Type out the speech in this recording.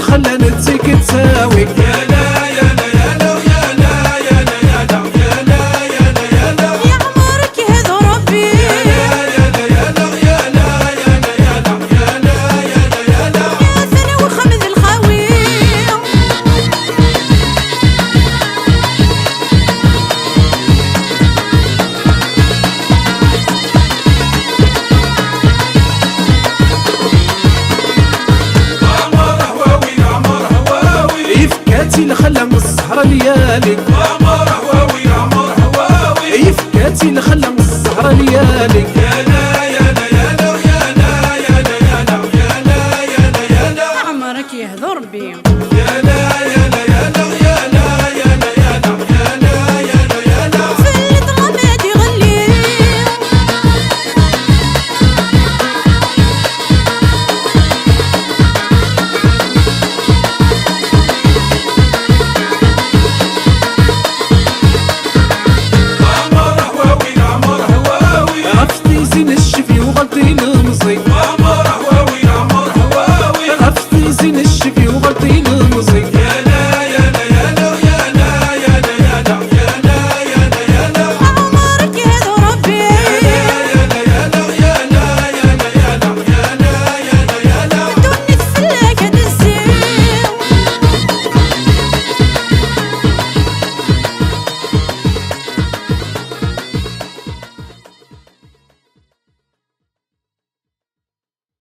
خلى نتسيك تساوي. يا لا يا لا يا لا يا لا يا لا يا لا يا لا يا لا يا لا يا عمرك يهدى ربي. يا لا يا لا يا لا يا لا يا لا يا لا يا لا يا لا يا لا يا سنة وخمد الخاوي. يفكاتي لخلى من السهرة ليالي. عمر هواوي عمر هواوي. يفكاتي لخلى من السهرة ليالي. يا لا يا لا يا لا يا لا يا لا يا لا يا لا يا لا يا لا يا عمرك يهدى ربي. يا لا يا لا يا لا يا لا يا لا يا لا يا لا يا لا يا لا في الظلمات يغلي. عمر هواوي عمر هواوي. عرفتي زين الشفي وغلطي